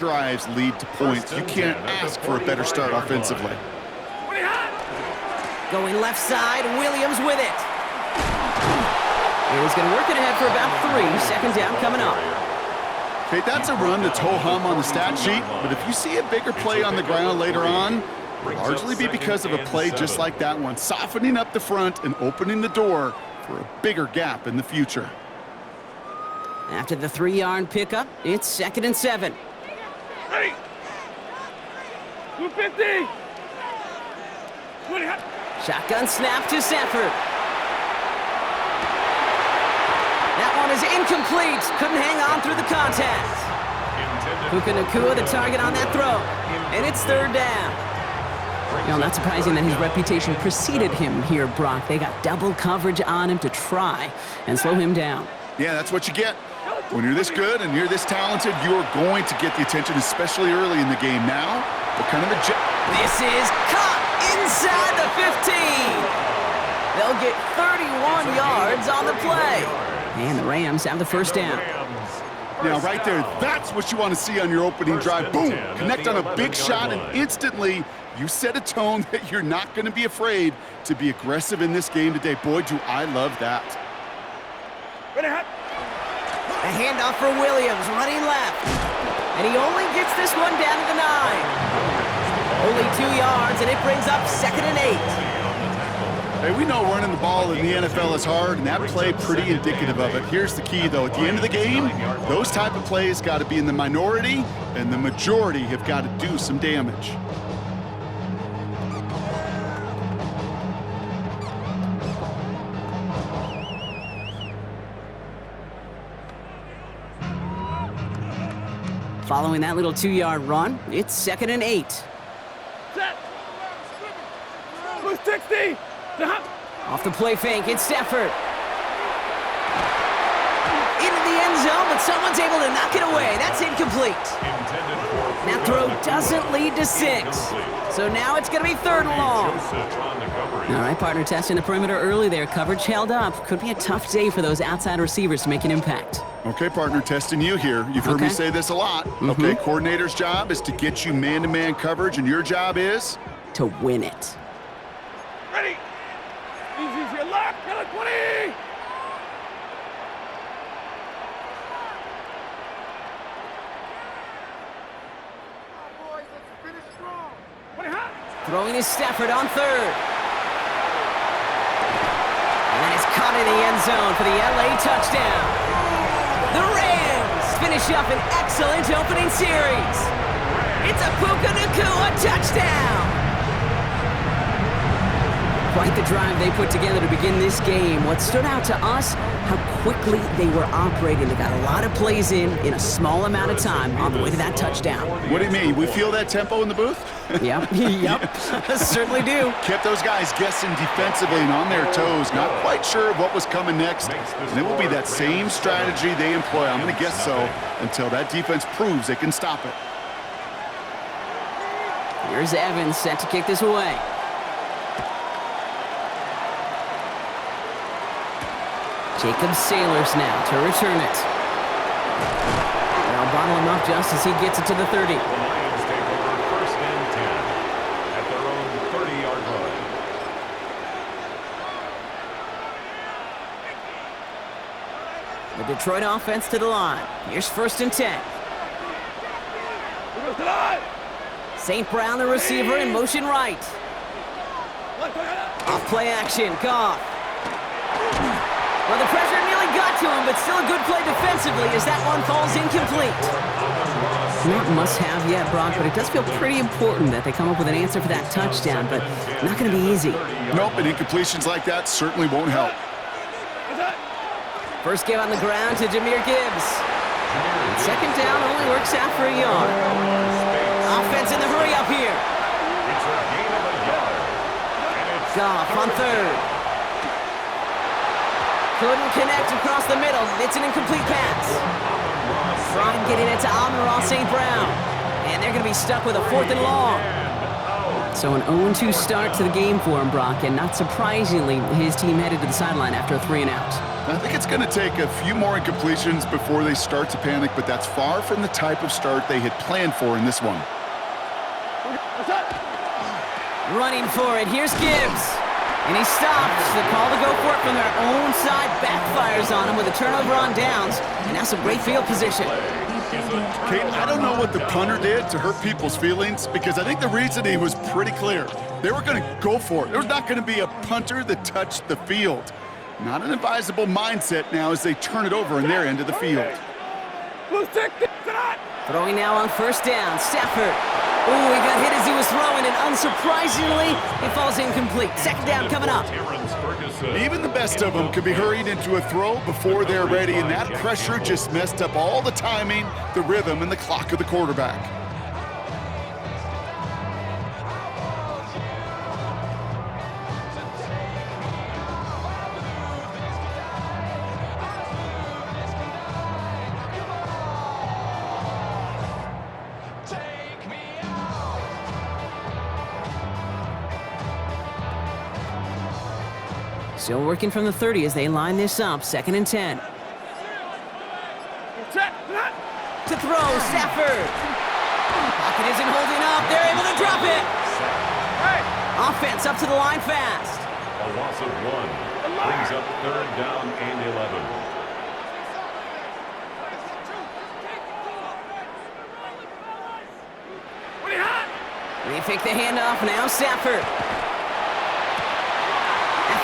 drives lead to points. You can't ask for a better start offensively. Going left side, Williams with it. And he's going to work it ahead for about 3. Second down coming up. Okay, that's a run that's ho-hum on the stat sheet, but if you see a bigger play on the ground later on, it'll largely be because of a play just like that one, softening up the front and opening the door for a bigger gap in the future. After the 3-yard pickup, it's 2nd and 7. Ready. 250. Shotgun snap to Sanford. That one is incomplete. Couldn't hang on through the contact. Puka Nacua the target on that throw. And it's 3rd down. You know, not surprising that his reputation preceded him here, Brock. They got double coverage on him to try and slow him down. Yeah, that's what you get. When you're this good and you're this talented, you're going to get the attention, especially early in the game. Now, what kind of a... This is caught inside the 15. They'll get 31 yards on the play. And the Rams have the 1st down. Now, right there, that's what you want to see on your opening drive. Boom! Connect on a big shot, and instantly you set a tone that you're not going to be afraid to be aggressive in this game today. Boy, do I love that. A handoff for Williams, running left. And he only gets this one down to the 9. Only 2 yards, and it brings up 2nd and 8. Hey, we know running the ball in the NFL is hard, and that play pretty indicative of it. Here's the key, though. At the end of the game, those type of plays got to be in the minority, and the majority have got to do some damage. Following that little 2-yard run, it's 2nd and 8. Set. 260. Off the play fake, it's Stafford. Into the end zone, but someone's able to knock it away. That's incomplete. That throw doesn't lead to 6. So now it's going to be 3rd and long. All right, partner, testing the perimeter early there. Coverage held up. Could be a tough day for those outside receivers to make an impact. Okay, partner, testing you here. You've heard me say this a lot. Okay, coordinator's job is to get you man-to-man coverage, and your job is? To win it. Ready. Easy, your left. 20. Throwing is Stafford on 3rd. And it's caught in the end zone for the LA touchdown. The Rams finish up an excellent opening series. It's a Puka Nacua touchdown. Quite the drive they put together to begin this game. What stood out to us, how quickly they were operating. They got a lot of plays in a small amount of time on the way to that touchdown. What do you mean? We feel that tempo in the booth? Yep, certainly do. Kept those guys guessing defensively and on their toes, not quite sure what was coming next. And it will be that same strategy they employ, I'm going to guess so, until that defense proves they can stop it. Here's Evans set to kick this away. Jacob Sailors now to return it. They'll bottle him up just as he gets it to the 30. The Detroit offense to the line. Here's 1st and 10. St. Brown, the receiver, in motion right. Off play action, Goff. Well, the pressure nearly got to him, but still a good play defensively as that one falls incomplete. Not must-have yet, Brock, but it does feel pretty important that they come up with an answer for that touchdown, but not going to be easy. Nope, and incompletions like that certainly won't help. First give on the ground to Jahmyr Gibbs. And 2nd down only works out for a yard. Offense in the hurry up here. Goff on 3rd. Couldn't connect across the middle. It's an incomplete pass. Trying getting it to Amon-Ra St. Brown. And they're going to be stuck with a 4th and long. So an 0-2 start to the game for him, Brock, and not surprisingly, his team headed to the sideline after a 3-and-out. I think it's going to take a few more incompletions before they start to panic, but that's far from the type of start they had planned for in this one. Running for it. Here's Gibbs. And he stops. The call to go for it from their own side backfires on him with a turnover on downs. And now some great field position. Kate, I don't know what the punter did to hurt people's feelings because I think the reasoning was pretty clear. They were going to go for it. There's not going to be a punter that touched the field. Not an advisable mindset now as they turn it over in their end of the field. Throwing now on first down. Stafford. Ooh, he got hit as he was throwing, and unsurprisingly, it falls incomplete. Second down coming up. Even the best of them could be hurried into a throw before they're ready, and that pressure just messed up all the timing, the rhythm, and the clock of the quarterback. Still working from the 30 as they line this up. 2nd and 10. To throw, Stafford. Pocket isn't holding up. They're able to drop it. Offense up to the line fast. A loss of 1 brings up 3rd down and 11. They fake the handoff. Now Stafford.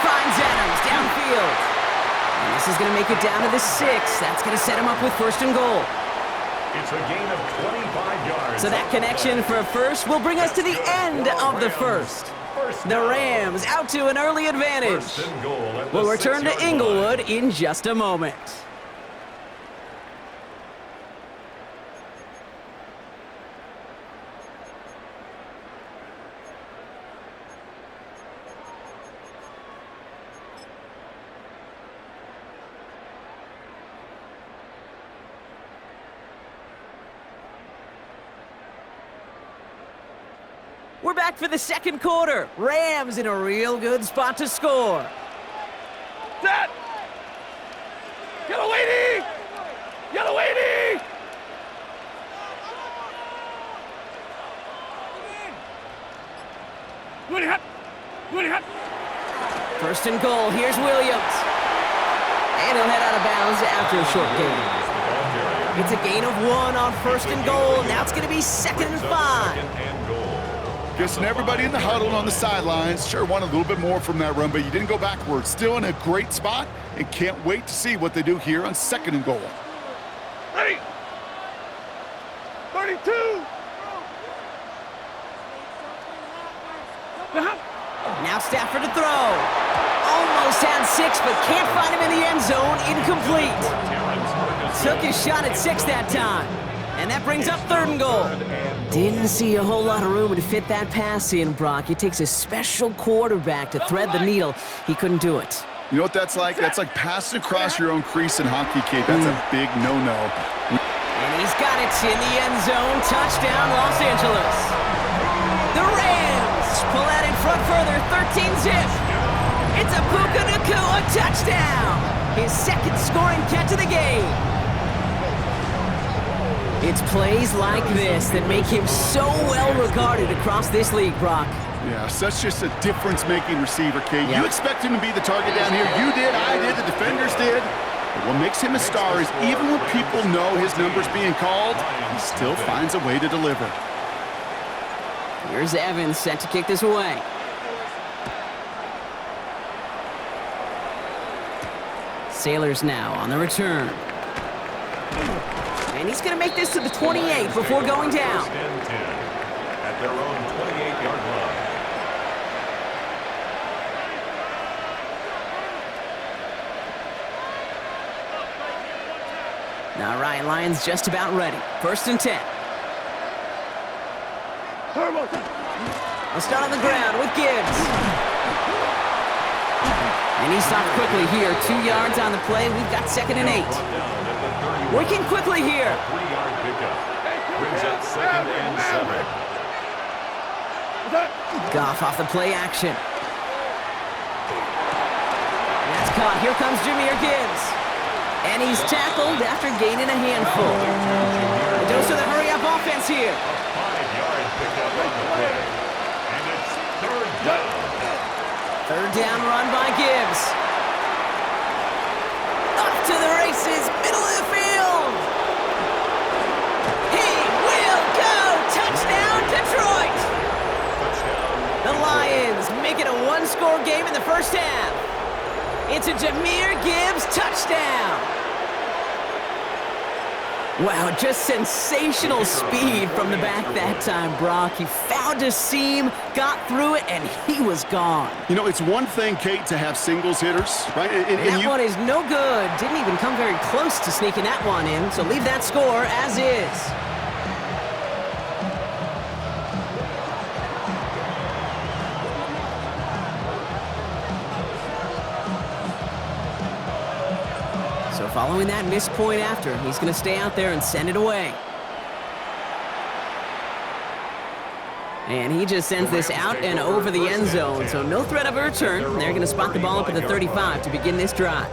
Finds Adams downfield. And this is going to make it down to the 6. That's going to set him up with 1st and goal. It's a gain of 25 yards. So that connection for a first will bring us to the end of the first. The Rams out to an early advantage. We'll return to Inglewood in just a moment. We're back for the second quarter. Rams in a real good spot to score. Set! Yellow 80! Yellow 80! First and goal. Here's Williams. And he'll head out of bounds after a short gain. It's a gain of 1 on 1st and goal. Now it's going to be 2nd and 5. Guessing everybody in the huddle on the sidelines sure wanted a little bit more from that run, but you didn't go backwards. Still in a great spot and can't wait to see what they do here on 2nd and goal. Ready! 32! Now Stafford to throw. Almost had 6, but can't find him in the end zone. Incomplete. Took his shot at 6 that time. And that brings up 3rd and goal. Didn't see a whole lot of room to fit that pass in, Brock. It takes a special quarterback to thread the needle. He couldn't do it. You know what that's like? That's like passing across your own crease in hockey, Kate. That's a big no-no. And he's got it in the end zone. Touchdown, Los Angeles. The Rams pull out in front further, 13-zip. It's a Puka Nacua touchdown. His 2nd scoring catch of the game. It's plays like this that make him so well regarded across this league, Brock. Yeah, such just a difference-making receiver, Kate. You expect him to be the target down here. You did, I did, the defenders did. But what makes him a star is even when people know his number's being called, he still finds a way to deliver. Here's Evans set to kick this away. Sailors now on the return. And he's going to make this to the 28 before going down. At their own 28-yard line. Now Ryan Lyons just about ready. 1st and 10. We'll start on the ground with Gibbs. And he stopped quickly here. 2 yards on the play. We've got 2nd and 8. Working quickly here. 3-yard pickup. Brings up 2nd and 7. Goff off the play action. That's caught. Here comes Jahmyr Gibbs. And he's tackled after gaining a handful. A dose of the hurry-up offense here. A 5-yard pickup on the play. And it's third down. Third down run by Gibbs. Up to the races, middle of the field. He will go. Touchdown, Detroit. The Lions make it a one-score game in the first half. It's a Jahmyr Gibbs touchdown. Wow, just sensational speed from the back that time, Brock. He found a seam, got through it, and he was gone. You know, it's one thing, Kate, to have singles hitters, right? And that one is no good. Didn't even come very close to sneaking that one in, so leave that score as is. So following that missed point after, he's going to stay out there and send it away. And he just sends this out and over the end zone, so no threat of a return. They're going to spot the ball up at the 35 to begin this drive.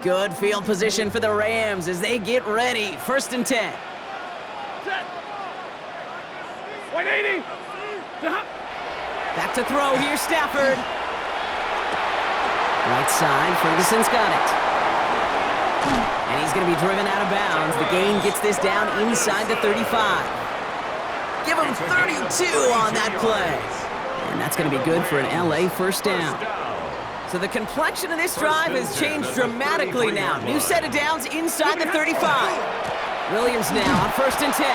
Good field position for the Rams as they get ready. 1st and 10. Set. 180. Back to throw here, Stafford. Right side, Ferguson's got it. And he's going to be driven out of bounds. The gain gets this down inside the 35. Give him 32 on that play. And that's going to be good for an LA first down. So the complexion of this drive has changed dramatically now. New set of downs inside the 35. Williams now on 1st and 10.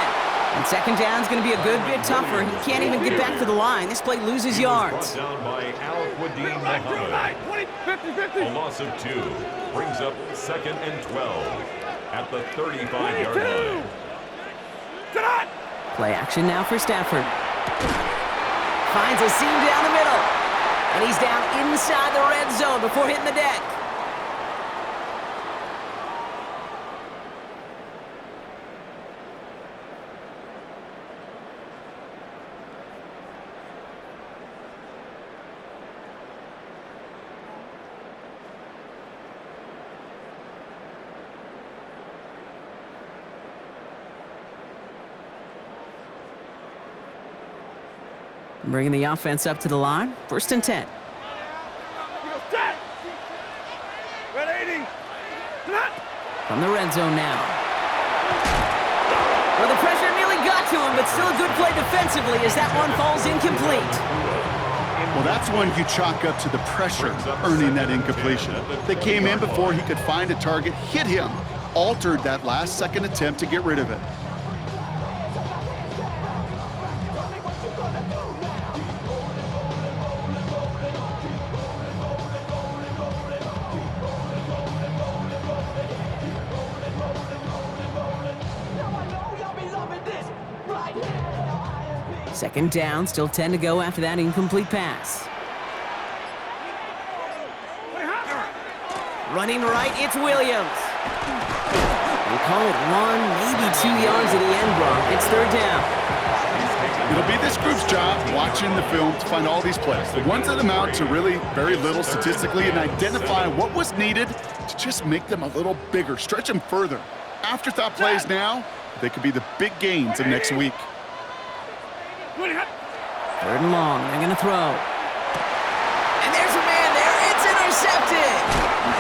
And 2nd down's going to be a good bit tougher. He can't even get back to the line. This play loses yards. Down by Al-Quadin Muhammad. 50-50. A loss of 2 brings up 2nd and 12 at the 35-yard line. Play action now for Stafford. Finds a seam down the middle. And he's down inside the red zone before hitting the deck. Bringing the offense up to the line. 1st and 10. From the red zone now. Well, the pressure nearly got to him, but still a good play defensively as that one falls incomplete. Well, that's one you chalk up to the pressure earning that incompletion. They came in before he could find a target, hit him, altered that last-second attempt to get rid of it. Second down, still 10 to go after that incomplete pass. Running right, it's Williams. We'll call it 1, maybe 2 yards at the end, Brock. It's 3rd down. It'll be this group's job watching the film to find all these plays, the ones that amount to really very little statistically, and identify what was needed to just make them a little bigger, stretch them further. Afterthought plays now, they could be the big gains of next week. 3rd and long, they're going to throw. And there's a man there, it's intercepted!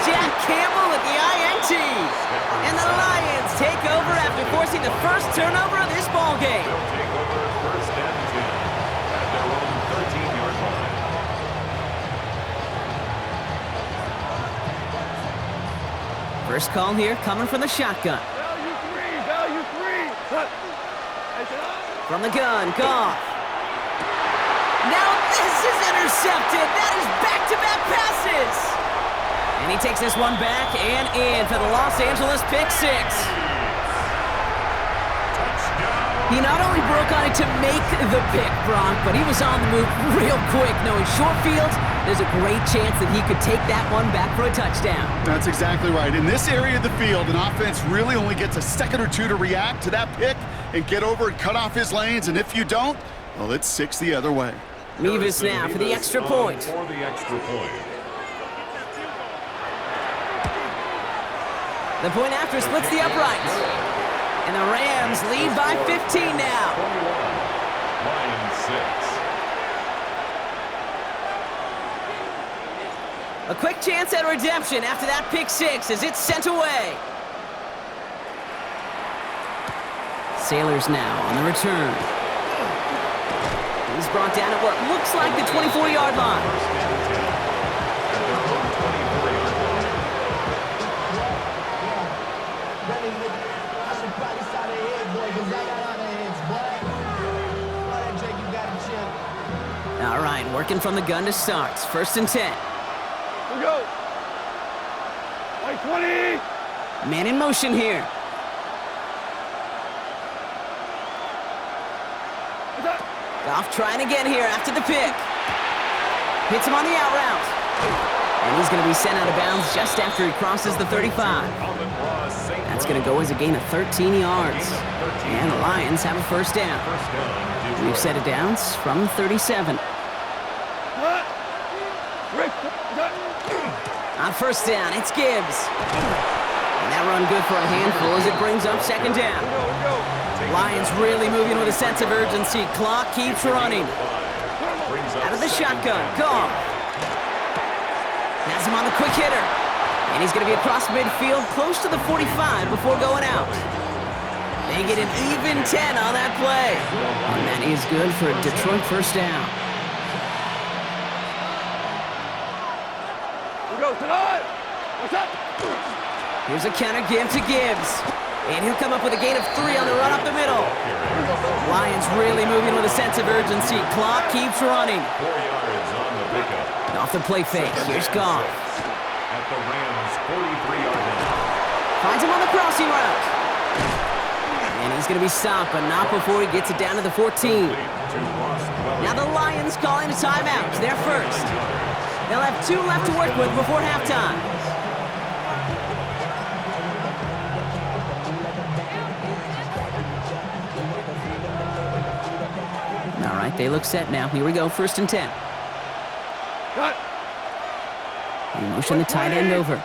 Jack Campbell with the INT. And the Lions take over after forcing the first turnover of this ballgame. They'll take over 1st and 10 at their own 13-yard line. First call here coming from the shotgun. Value three. From the gun, Goff. Now this is intercepted. That is back-to-back passes. And And he takes this one back and in for the Los Angeles pick six. He not only broke on it to make the pick, Brock, but he was on the move real quick, knowing short fields, there's a great chance that he could take that one back for a touchdown. That's exactly right. In this area of the field, an offense really only gets a second or two to react to that pick and get over and cut off his lanes, and if you don't, well, it's 6 the other way. Mevis now for the extra point. For the extra point. The point after splits the uprights. And the Rams lead by 15 now. 21, Lions 6. A quick chance at redemption after that pick six as it's sent away. Sailors now on the return. He's brought down at what looks like the 24-yard line. All right, working from the gun to start. 1st and 10. Here we go. Like 20. Man in motion here. Goff trying again here after the pick. Hits him on the out route. And he's going to be sent out of bounds just after he crosses the 35. That's going to go as a gain of 13 yards. And the Lions have a first down. We've set it down from 37. On first down, it's Gibbs. And that run good for a handful as it brings up 2nd down. Lions really moving with a sense of urgency. Clock keeps running. Out of the shotgun, Goff. Has him on the quick hitter. And he's going to be across midfield close to the 45 before going out. They get an even 10 on that play. And that is good for a Detroit first down. Here's a counter give to Gibbs. And he'll come up with a gain of 3 on the run up the middle. Lions really moving with a sense of urgency. Clock keeps running. 4 yards on the pickup. Off the play fake. Here's Goff. At the Rams' 43-yard line. Finds him on the crossing route. And he's going to be stopped, but not before he gets it down to the 14. Now the Lions calling a timeout. They're first. They'll have 2 left to work with before halftime. All right, they look set now. Here we go, 1st and 10. Cut. They motion the tight end over.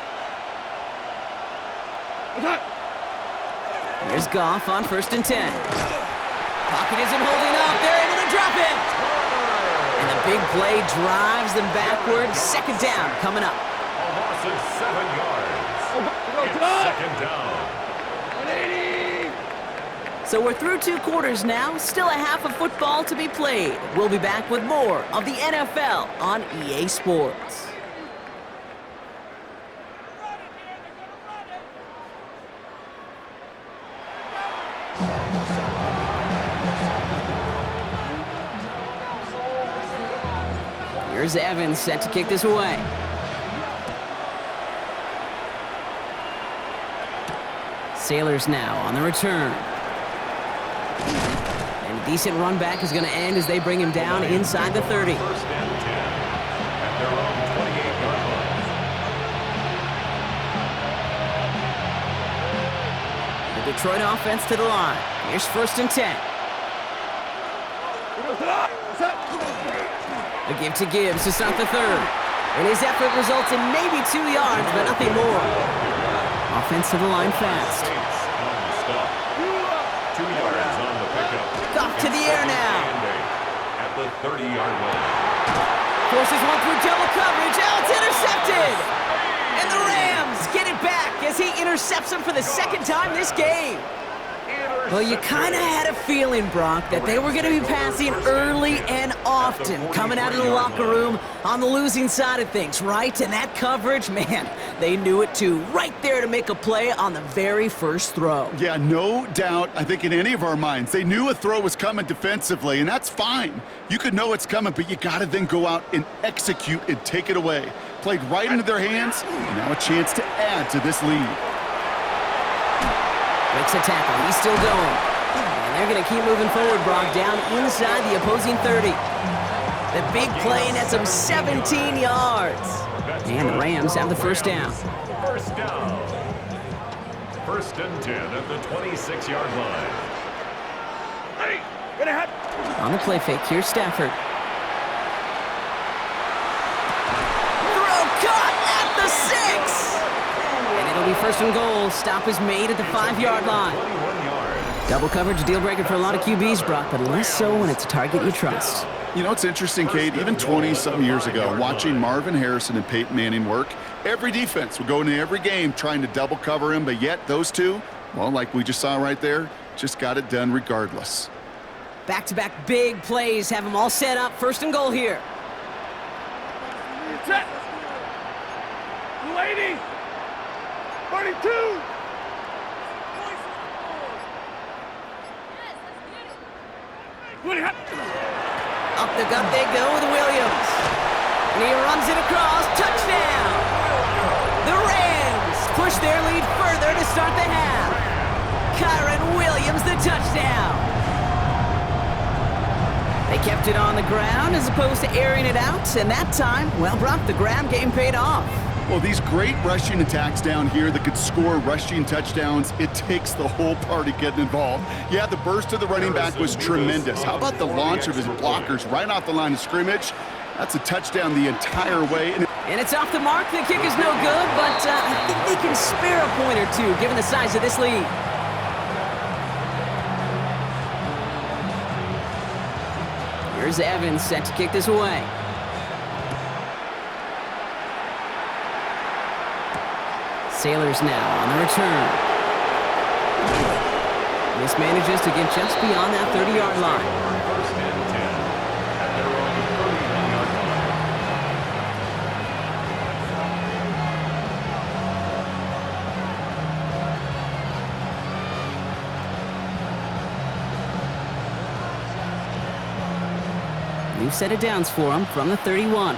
Here's Goff on 1st and 10. Pocket isn't holding up. They're able to drop it. And the big play drives them backwards. 2nd down coming up. A loss of 7 yards. It's 2nd down. 180. So we're through 2 quarters now. Still a half of football to be played. We'll be back with more of the NFL on EA Sports. Here's Evans set to kick this away. Sailors now on the return. And a decent run back is going to end as they bring him down inside the 30. 1st and 10 at their own 28-yard line. The Detroit offense to the line. Here's 1st and 10. A give to Gibbs to start the 3rd. And his effort results in maybe 2 yards, but nothing more. Offense to the line fast. Saints on the stop. 2 yards on the pickup. Goff to the air now. At the 30-yard line. Forces one through double coverage. Now it's intercepted. And the Rams get it back as he intercepts him for the 2nd time this game. Well, you kind of had a feeling, Brock, that they were going to be passing early and often, coming out of the locker room on the losing side of things, right? And that coverage, man, they knew it too. Right there to make a play on the very first throw. Yeah, no doubt, I think in any of our minds, they knew a throw was coming defensively, and that's fine. You could know it's coming, but you got to then go out and execute and take it away. Played right into their hands, and now a chance to add to this lead. Breaks a tackle. He's still going. And they're going to keep moving forward, Brock, down inside the opposing 30. The big play nets them 17 yards. And the Rams have the first down. First down. First and 10 at the 26-yard line. Ready. Get ahead. On the play fake, here's Stafford. Throw caught at the 6. And it'll be first and goal. Stop is made at the 5-yard line. 21 yards. Double coverage, deal breaker for a lot of QBs, Brock, but less so when it's a target you trust. You know, it's interesting, Kate, even 20-something years ago, watching Marvin Harrison and Peyton Manning work, every defense would go into every game trying to double cover him, but yet those two, well, like we just saw right there, just got it done regardless. Back-to-back big plays have them all set up. First and goal here. Set. 280. 42. Up the gut they go with Williams. And he runs it across. Touchdown! The Rams push their lead further to start the half. Kyron Williams, the touchdown. They kept it on the ground as opposed to airing it out. And that time, well, Brock, the ground game paid off. Well, these great rushing attacks down here that could score rushing touchdowns, it takes the whole party getting involved. Yeah, the burst of the running back was tremendous. How about the launch of his blockers right off the line of scrimmage? That's a touchdown the entire way. And it's off the mark. The kick is no good, but I think they can spare a point or two given the size of this lead. Here's Evans set to kick this away. Sailors now on the return. This manages to get just beyond that 30-yard line. First and 10 at their own 31-yard line. New set of downs for him from the 31.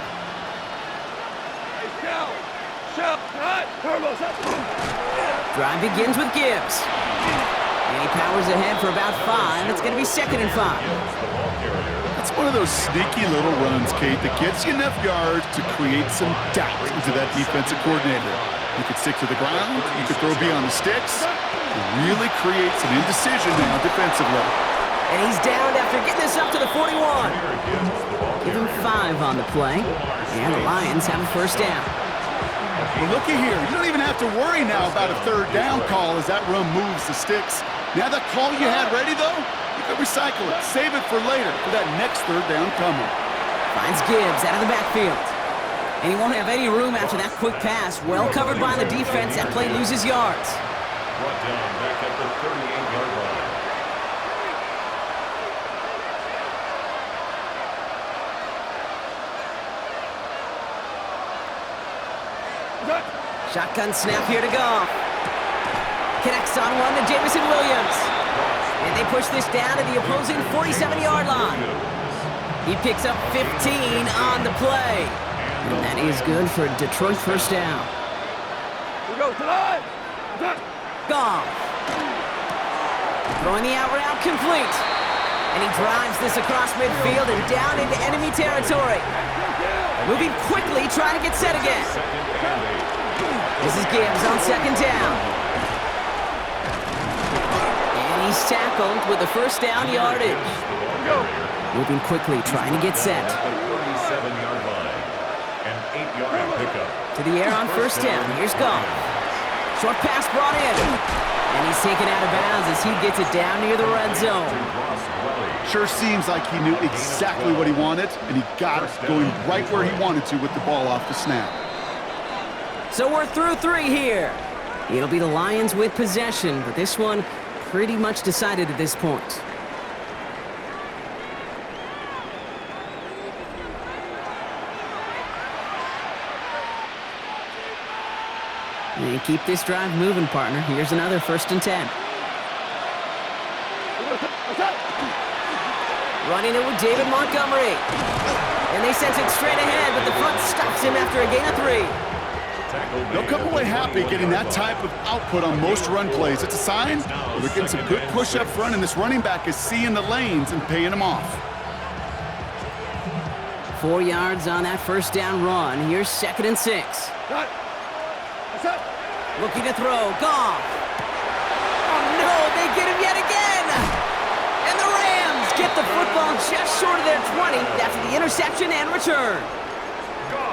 Drive begins with Gibbs. And he powers ahead for about 5. It's going to be 2nd and 5. That's one of those sneaky little runs, Kate, that gets you enough yards to create some doubt into that defensive coordinator. You could stick to the ground, you could throw beyond the sticks, and really create some indecision now defensively. And he's downed after getting this up to the 41. Give him 5 on the play. And the Lions have a first down. Well, looky here. You don't even have to worry now about a third down call as that run moves the sticks. Now that call you had ready, though, you could recycle it. Save it for later for that next third down coming. Finds Gibbs out of the backfield. And he won't have any room after that quick pass. Well covered by the defense. That play loses yards. Brought down back at the 38-yard line. Shotgun snap here to Goff. Connects on one to Jameson Williams. And they push this down to the opposing 47-yard line. He picks up 15 on the play. And that is good for Detroit first down. We go tonight. Goff. Throwing the out route complete. And he drives this across midfield and down into enemy territory. Moving quickly, trying to get set again. This is Gibbs on 2nd down. And he's tackled with the first down yardage. Moving quickly, trying to get set. 37-yard line. An 8-yard pickup. To the air on first down. Here's Goff. Short pass brought in. And he's taken out of bounds as he gets it down near the red zone. Sure seems like he knew exactly what he wanted, and he got it going right where he wanted to with the ball off the snap. So we're through 3 here. It'll be the Lions with possession, but this one pretty much decided at this point. And keep this drive moving, partner. Here's another 1st and 10. Running it with David Montgomery. And they sent it straight ahead, but the front stops him after a gain of 3. They'll come away happy getting that type of output on most run plays. It's a sign they're getting some good push up front, and this running back is seeing the lanes and paying them off. 4 yards on that 1st down run. Here's 2nd and 6. Looking to throw. Goff. Oh, no, they get him yet again. And the Rams get the football just short of their 20 after the interception and return.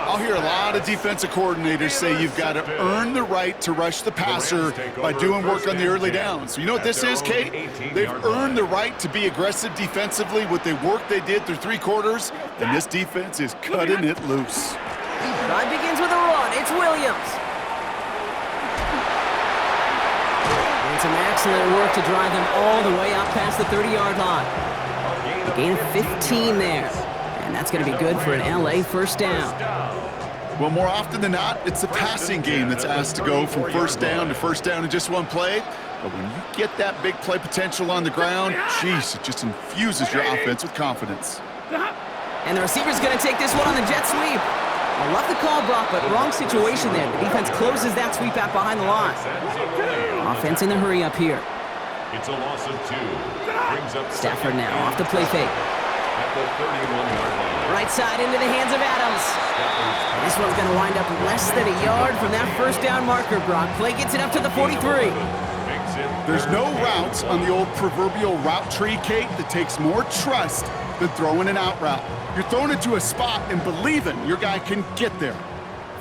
I'll hear a lot of defensive coordinators say you've got to earn the right to rush the passer by doing work on the early downs. You know what this is, Kate? They've earned the right to be aggressive defensively with the work they did through 3 quarters, and this defense is cutting it loose. Drive begins with a run. It's Williams. And some excellent work to drive them all the way up past the 30-yard line. A gain of 15 there. And that's going to be good for an LA 1st down. Well, more often than not, it's the passing game that's asked to go from 1st down to 1st down in just one play. But when you get that big play potential on the ground, geez, it just infuses your offense with confidence. And the receiver's going to take this one on the jet sweep. I love the call, Brock, but wrong situation there. The defense closes that sweep out behind the line. Offense in the hurry up here. It's a loss of 2. Brings up Stafford now off the play fake. At the 31-yard line. Right side into the hands of Adams. This one's going to wind up less than a yard from that 1st down marker, Brock. Play gets it up to the 43. There's no routes on the old proverbial route tree, Kate, that takes more trust than throwing an out route. You're throwing it to a spot and believing your guy can get there.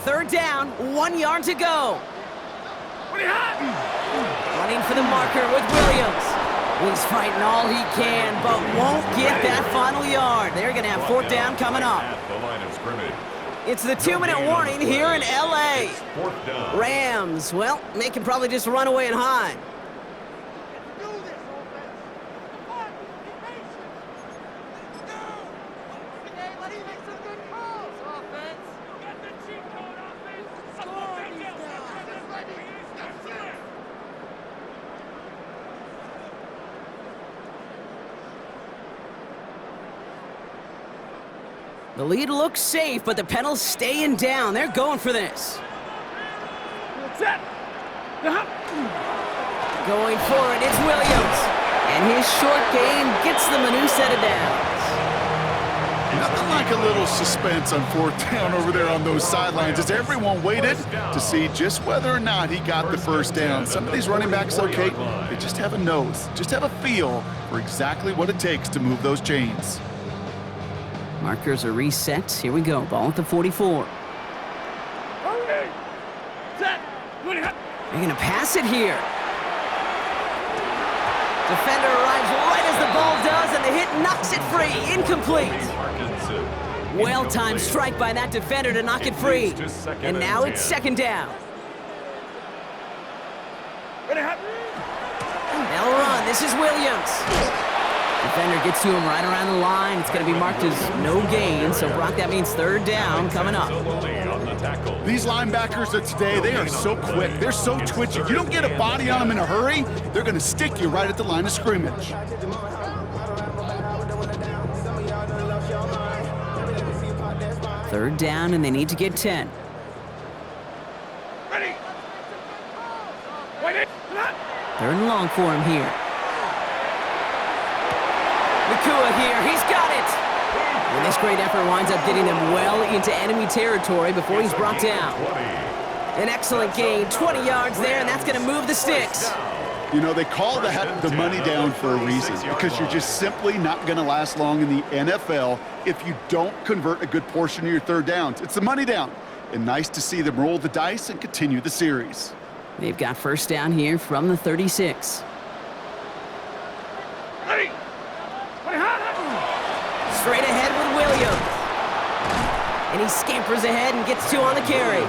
3rd down, 1 yard to go. Running for the marker with Williams. He's fighting all he can, but won't get that final yard. They're going to have 4th down coming up. The line of scrimmage. It's the 2-minute warning here in LA. Rams, well, they can probably just run away and hide. The lead looks safe, but the Penals staying down. They're going for this. Going for it, it's Williams. And his short game gets them a new set of downs. Nothing like a little suspense on 4th down over there on those sidelines as everyone waited to see just whether or not he got the 1st down. Some of these running backs, okay, they just have a nose, just have a feel for exactly what it takes to move those chains. Markers are reset. Here we go. Ball at the 44. They're going to pass it here. Defender arrives right as the ball does, and the hit knocks it free. Incomplete. Well-timed strike by that defender to knock it free. And now it's 2nd down. They'll run. This is Williams. Defender gets to him right around the line. It's going to be marked as no gain. So, Brock, that means 3rd down coming up. These linebackers of today, they are so quick. They're so twitchy. You don't get a body on them in a hurry, they're going to stick you right at the line of scrimmage. 3rd down, and they need to get 10. Ready. 3rd and long for him here. Nakua here, he's got it! And this great effort winds up getting him well into enemy territory before he's brought down. An excellent gain, 20 yards there, and that's going to move the sticks. You know, they call the money down for a reason, because you're just simply not going to last long in the NFL if you don't convert a good portion of your 3rd downs. It's the money down, and nice to see them roll the dice and continue the series. They've got 1st down here from the 36. Ready. Straight ahead with Williams. And he scampers ahead and gets 2 on the carry.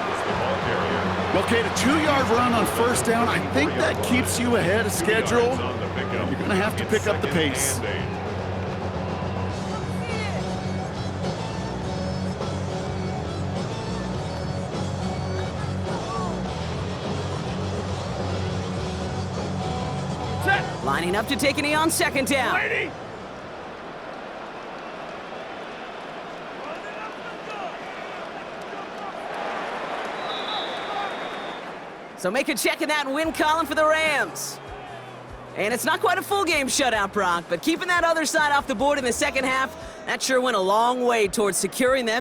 Well, Kate, a 2-yard run on 1st down, I think that keeps you ahead of schedule. You're going to have to pick up the pace. Lining up to take a knee on second down. Lady! So make a check in that win column for the Rams. And it's not quite a full game shutout, Brock, but keeping that other side off the board in the second half, that sure went a long way towards securing them